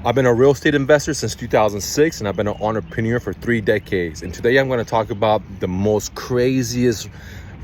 I've been a real estate investor since 2006, and I've been an entrepreneur for 3 decades. And today I'm going to talk about the most craziest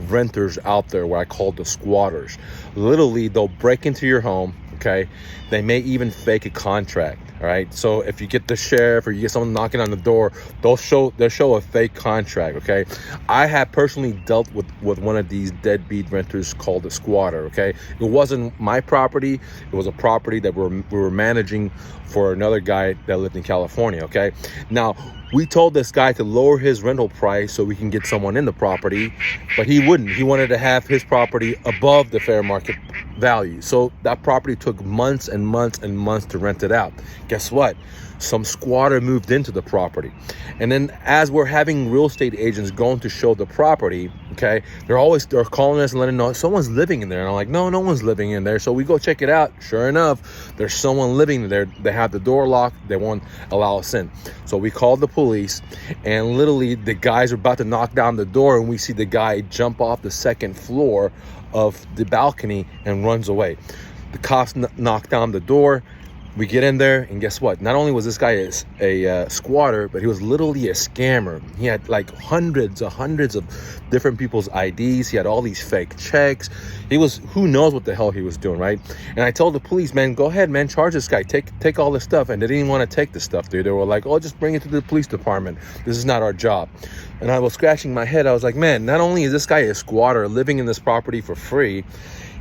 renters out there, what I call the squatters. Literally, they'll break into your home, okay? They may even fake a contract, all right? So if you get the sheriff or you get someone knocking on the door, they'll show a fake contract, okay? I have personally dealt with one of these deadbeat renters called a squatter, okay? It wasn't my property. It was a property that we were managing for another guy that lived in California, okay? Now, we told this guy to lower his rental price so we can get someone in the property, but he wouldn't. He wanted to have his property above the fair market value. So that property took months and months and months to rent it out. Guess what? Some squatter moved into the property. And then as we're having real estate agents going to show the property, okay, they're calling us and letting know someone's living in there. And I'm like, no one's living in there. So we go check it out. Sure enough, there's someone living there. They have the door locked. They won't allow us in. So we called the police, and literally the guys are about to knock down the door, and we see the guy jump off the second floor of the balcony and runs away. The cops knock down the door. We get in there, and guess what? Not only was this guy a squatter, but he was literally a scammer. He had like hundreds of different people's IDs. He had all these fake checks. Who knows what the hell he was doing, right? And I told the police, man, go ahead, man, charge this guy. Take all this stuff. And they didn't even want to take the stuff, dude. They were like, oh, just bring it to the police department. This is not our job. And I was scratching my head. I was like, man, not only is this guy a squatter living in this property for free,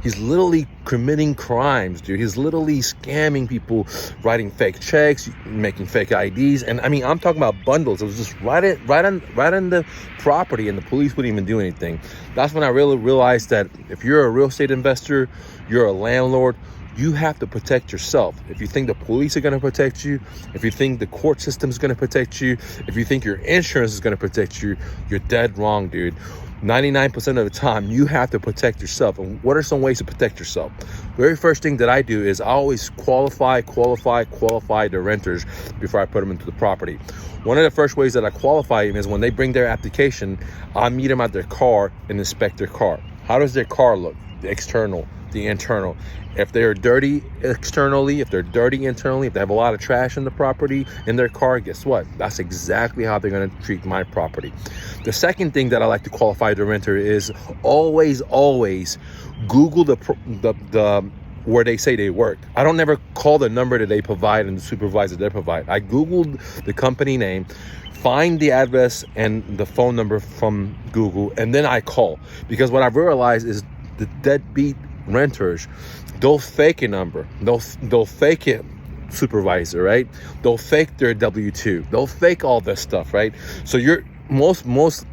he's literally committing crimes, dude. He's literally scamming people, writing fake checks, making fake IDs. And I mean, I'm talking about bundles. It was just right on the property, and the police wouldn't even do anything. That's when I really realized that if you're a real estate investor, you're a landlord, you have to protect yourself. If you think the police are going to protect you, if you think the court system is going to protect you, if you think your insurance is going to protect you, you're dead wrong, dude. 99% of the time, you have to protect yourself. And what are some ways to protect yourself? Very first thing that I do is I always qualify the renters before I put them into the property. One of the first ways that I qualify them is when they bring their application, I meet them at their car and inspect their car. How does their car look? The external, the internal. If they're dirty externally, if they're dirty internally, if they have a lot of trash in the property, in their car, guess what? That's exactly how they're going to treat my property. The second thing that I like to qualify the renter is always Google the where they say they work. I don't never call the number that they provide and the supervisor they provide. I Googled the company name, find the address and the phone number from Google, and then I call. Because what I've realized is the deadbeat renters, they'll fake a number. They'll fake it supervisor, right? They'll fake their W-2. They'll fake all this stuff, right? So most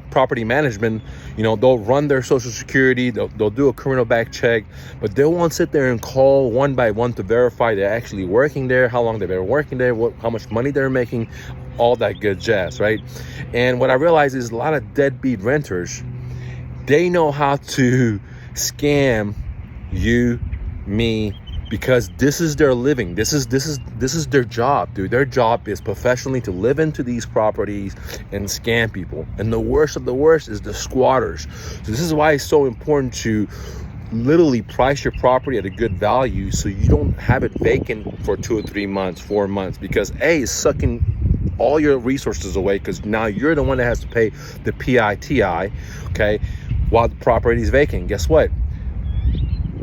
property management, they'll run their social security, they'll do a criminal back check, but they won't sit there and call one by one to verify they're actually working there, how long they've been working there, how much money they're making, all that good jazz, right? And what I realize is a lot of deadbeat renters, they know how to scam you, me, because this is their living. This is their job, dude. Their job is professionally to live into these properties and scam people. And the worst of the worst is the squatters. So this is why it's so important to literally price your property at a good value so you don't have it vacant for 2 or 3 months, 4 months, because it's sucking all your resources away, because now you're the one that has to pay the PITI, okay, while the property is vacant. Guess what?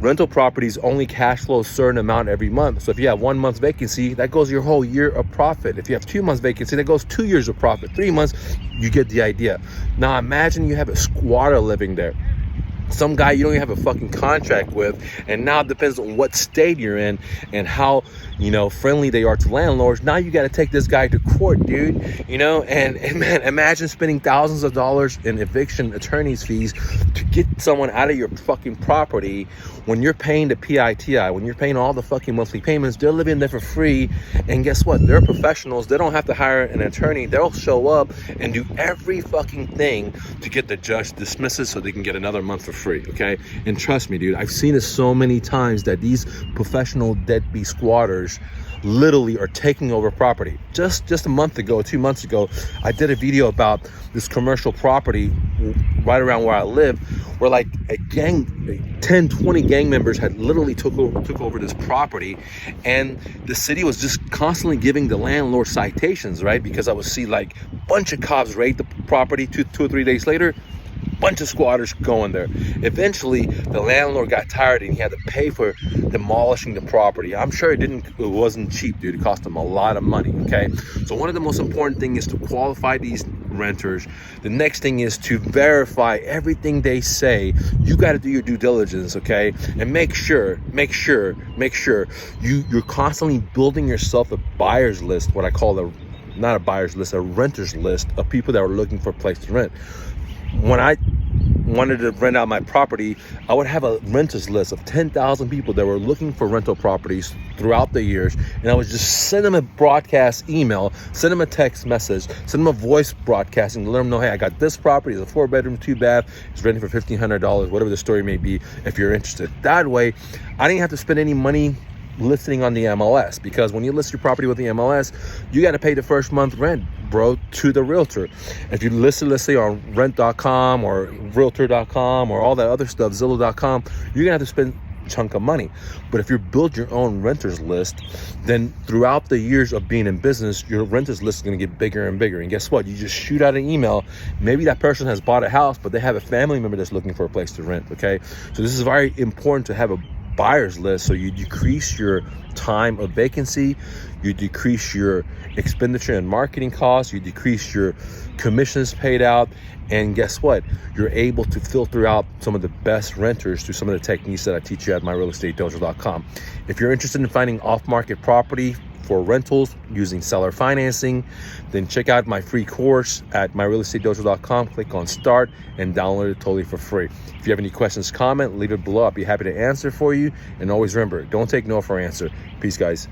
Rental properties only cash flow a certain amount every month. So if you have 1 month's vacancy, that goes your whole year of profit. If you have 2 months vacancy, that goes 2 years of profit. 3 months, you get the idea. Now imagine you have a squatter living there. Some guy you don't even have a fucking contract with, and now it depends on what state you're in and how friendly they are to landlords. Now you got to take this guy to court, dude. And man, imagine spending thousands of dollars in eviction attorney's fees to get someone out of your fucking property when you're paying the PITI, when you're paying all the fucking monthly payments. They're living there for free, and guess what? They're professionals. They don't have to hire an attorney. They'll show up and do every fucking thing to get the judge dismissed so they can get another month for free, okay? And trust me, dude, I've seen it so many times that these professional deadbeat squatters literally are taking over property. Just a month ago, 2 months ago, I did a video about this commercial property right around where I live, where like a gang, 10, 20 gang members had literally took over this property, and the city was just constantly giving the landlord citations, right? Because I would see like a bunch of cops raid the property, two or 3 days later, bunch of squatters going there. Eventually, the landlord got tired and he had to pay for demolishing the property. I'm sure it wasn't cheap, dude. It cost him a lot of money, okay? So one of the most important things is to qualify these renters. The next thing is to verify everything they say. You got to do your due diligence, okay? And make sure you're constantly building yourself a buyer's list, what I call not a buyer's list, a renter's list of people that are looking for a place to rent. When I wanted to rent out my property, I would have a renters list of 10,000 people that were looking for rental properties throughout the years, and I would just send them a broadcast email, send them a text message, send them a voice broadcasting to let them know, hey, I got this property, it's a 4-bedroom, 2-bath, it's renting for $1,500, whatever the story may be, if you're interested. That way, I didn't have to spend any money listing on the MLS, because when you list your property with the MLS, you got to pay the first month rent, bro, to the realtor. If you list it, let's say on rent.com or realtor.com or all that other stuff, Zillow.com, you're gonna have to spend a chunk of money. But if you build your own renters list, then throughout the years of being in business, your renters list is gonna get bigger and bigger. And guess what? You just shoot out an email. Maybe that person has bought a house, but they have a family member that's looking for a place to rent, okay? So this is very important to have a buyer's list, so you decrease your time of vacancy, you decrease your expenditure and marketing costs, you decrease your commissions paid out, and guess what? You're able to filter out some of the best renters through some of the techniques that I teach you at myrealestatedojo.com. If you're interested in finding off-market property for rentals using seller financing, then check out my free course at myrealestatedojo.com. Click on start and download it totally for free. If you have any questions, comment, leave it below. I'll be happy to answer for you. And always remember, don't take no for an answer. Peace, guys.